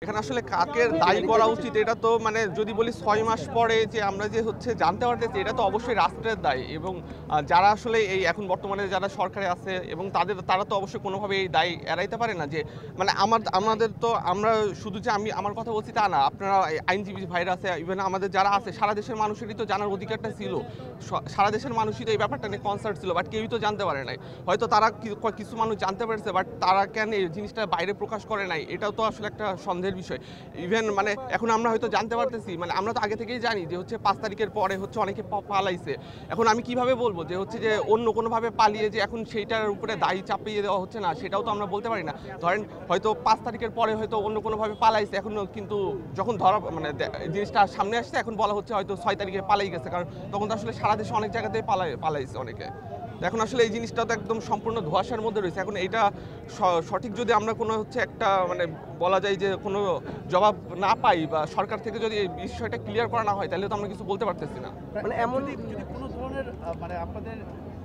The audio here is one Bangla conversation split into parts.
এখানে আসলে কাকে দায়ী করা উচিত এটা তো মানে যদি বলি ৬ মাস পরে যে আমরা যে হচ্ছে জানতে পারতেছি এটা তো অবশ্যই রাষ্ট্রের দায় এবং যারা আসলে এই এখন বর্তমানে যারা সরকারে আছে এবং তারা তো অবশ্যই কোনোভাবে এই দায় এড়াইতে পারে না যে মানে আমাদের তো আমরা শুধু যে আমি আমার কথা বলছি তা না, আপনারা আইনজীবী ভাইরা আছে, ইভেন আমাদের যারা আছে সারা দেশের মানুষেরই তো জানার অধিকারটা ছিল। সারা দেশের মানুষই তো এই ব্যাপারটা নিয়ে কনসার্ন ছিল, বাট কেউই তো জানতে পারে নাই। হয়তো তারা কিছু মানুষ জানতে পেরেছে, বাট তারা কেন এই জিনিসটা বাইরে প্রকাশ করে নাই, এটাও তো আসলে একটা সন্দেহের বিষয়। ইভেন মানে এখন আমরা হয়তো জানতে পারতেছি, মানে আমরা তো আগে থেকেই জানি যে হচ্ছে 5 তারিখের পরে হচ্ছে অনেকে পালাইছে। এখন আমি কিভাবে বলবো যে হচ্ছে যে অন্য কোনোভাবে পালিয়ে যে এখন সেইটার উপরে দায়ী চাপিয়ে দেওয়া হচ্ছে না, সেটাও তো আমরা বলতে পারি না। ধরেন হয়তো 5 তারিখের পরে হয়তো অন্য কোনোভাবে পালাইছে, এখন কিন্তু যখন ধরা মানে জিনিসটা সামনে আসছে এখন বলা হচ্ছে হয়তো 6 তারিখে পালাই গেছে, কারণ তখন তো আসলে সারা দেশে অনেক জায়গাতেই পালাইছে অনেকে। এখন আসলে এই জিনিসটা তো একদম সম্পূর্ণ ধোঁয়াশার মধ্যে রয়েছে। এখন এটা সঠিক যদি আমরা কোনো হচ্ছে একটা মানে বলা যায় যে কোনো জবাব না পাই বা সরকার থেকে যদি এই বিষয়টা ক্লিয়ার করা না হয়, তাহলে তো আমরা কিছু বলতে পারতেছি না। মানে এমন যদি কোনো ধরনের মানে আপনাদের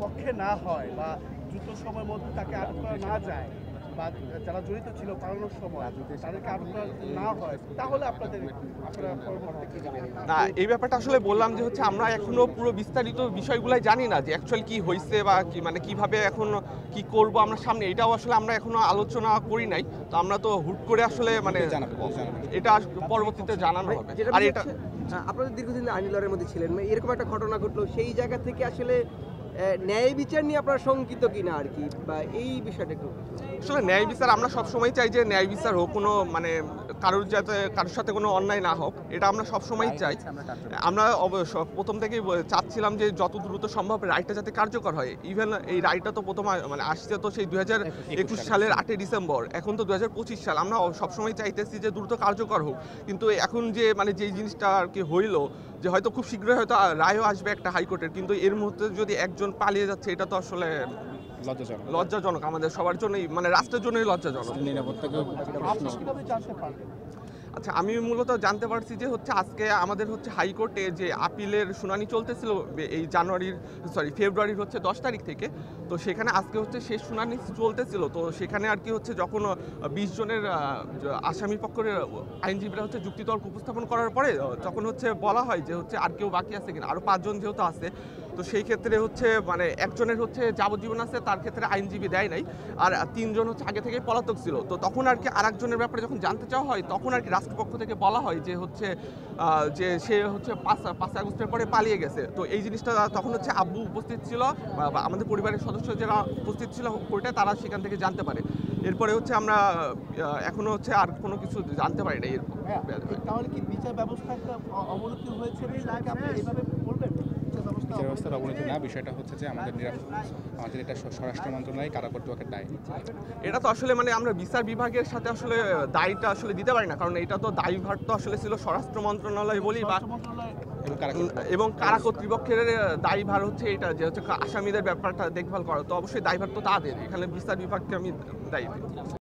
পক্ষে না হয় বা দ্রুত সময়ের মধ্যে তাকে আটক করা না যায় বা যারা জড়িত ছিল পালানোর সময় তাদেরকে আটক করা না হয়, তাহলে আপনারা পরবর্তীতে কি যাবেন? না, এই ব্যাপারটা আসলে বললাম যে হচ্ছে আমরা এখনো পুরো বিস্তারিত বিষয়গুলাই জানি না যে অ্যাকচুয়ালি কি হয়েছে বা কি মানে কিভাবে এখন কি করব আমরা সামনে, এটাও আসলে আমরা এখনো আলোচনা করি নাই। তো আমরা তো হুট করে আসলে মানে এটা পরবর্তীতে জানানো হবে। আর এটা আপনাদের দীর্ঘদিন আইনি লড়াইয়ের মধ্যে ছিলেন, মানে এরকম একটা ঘটনা ঘটলো, সেই জায়গা থেকে আসলে ন্যায় বিচার নিয়ে আপনারা শঙ্কিত কিনা আর কি, বা এই বিষয়টা একটু। আসলে ন্যায় বিচার আমরা সবসময় চাই যে ন্যায় বিচার হোক, কোনো মানে কারোর সাথে কোনো অন্যায় না হোক, এটা আমরা সবসময় চাই। আমরা প্রথম থেকেই চাচ্ছিলাম যে যত দ্রুত সম্ভব রায়টা যাতে কার্যকর হয়। ইভেন এই রায়টা তো প্রথম মানে আসছে তো সেই 2021 সালের 8 ডিসেম্বর, এখন তো 2025 সাল। আমরা সবসময় চাইতেছি যে দ্রুত কার্যকর হোক, কিন্তু এখন যে মানে যেই জিনিসটা আর কি হইলো যে হয়তো খুব শীঘ্রই হয়তো রায়ও আসবে একটা হাইকোর্টের, কিন্তু এর মধ্যে যদি একজন পালিয়ে যাচ্ছে এটা তো আসলে লজ্জাজনক আমাদের সবার জন্যই, মানে রাষ্ট্রের জন্যই লজ্জাজনক। আচ্ছা, আমি মূলত জানতে পারছি যে হচ্ছে আজকে আমাদের হচ্ছে হাইকোর্টে যে আপিলের শুনানি চলতেছিল এই ফেব্রুয়ারির হচ্ছে 10 তারিখ থেকে, তো সেখানে আজকে হচ্ছে শেষ শুনানি চলতেছিল। তো সেখানে আর কি হচ্ছে যখন 20 জনের আসামি পক্ষের আইনজীবীরা হচ্ছে যুক্তিতর্ক উপস্থাপন করার পরে তখন হচ্ছে বলা হয় যে হচ্ছে আর কেউ বাকি আছে কিনা, আরও 5 জন যেহেতু আছে, তো সেই ক্ষেত্রে হচ্ছে মানে একজনের হচ্ছে যাবজ্জীবন আছে, তার ক্ষেত্রে আইনজীবী দেয় নাই, আর 3 জন হচ্ছে আগে থেকে পলাতক ছিল। তো তখন আর কি আরেকজনের ব্যাপারে যখন জানতে চাওয়া হয়, তখন আর কি রাষ্ট্রপক্ষ থেকে বলা হয় যে হচ্ছে যে সে হচ্ছে 5 আগস্টের পরে পালিয়ে গেছে। তো এই জিনিসটা তখন হচ্ছে আব্বু উপস্থিত ছিল বা আমাদের পরিবারের সদস্য যারা উপস্থিত ছিল কোর্টে, তারা সেখান থেকে জানতে পারে। এরপরে হচ্ছে আমরা এখনো হচ্ছে আর কোনো কিছু জানতে পারি না। তাহলে কি বিচার ব্যবস্থা একটা অবনতি হয়েছে, আপনি এইভাবে বলবেন? বিচার ব্যবস্থার অবনতি না, বিষয়টা হচ্ছে যে আমাদের এটা স্বরাষ্ট্র মন্ত্রণালয় কারা কর্তৃপক্ষের দায়। এটা তো আসলে মানে আমরা বিচার বিভাগের সাথে আসলে দায়টা আসলে দিতে পারি না, কারণ এটা তো দায়ভার তো আসলে ছিল স্বরাষ্ট্র মন্ত্রণালয় বলি বা এবং কারা কর্তৃপক্ষের দায়ভার হচ্ছে এটা যে হচ্ছে আসামিদের ব্যাপারটা দেখভাল করা, তো অবশ্যই দায়ভার তো তাদের। এখানে বিচার বিভাগকে আমি দায়ী দিই।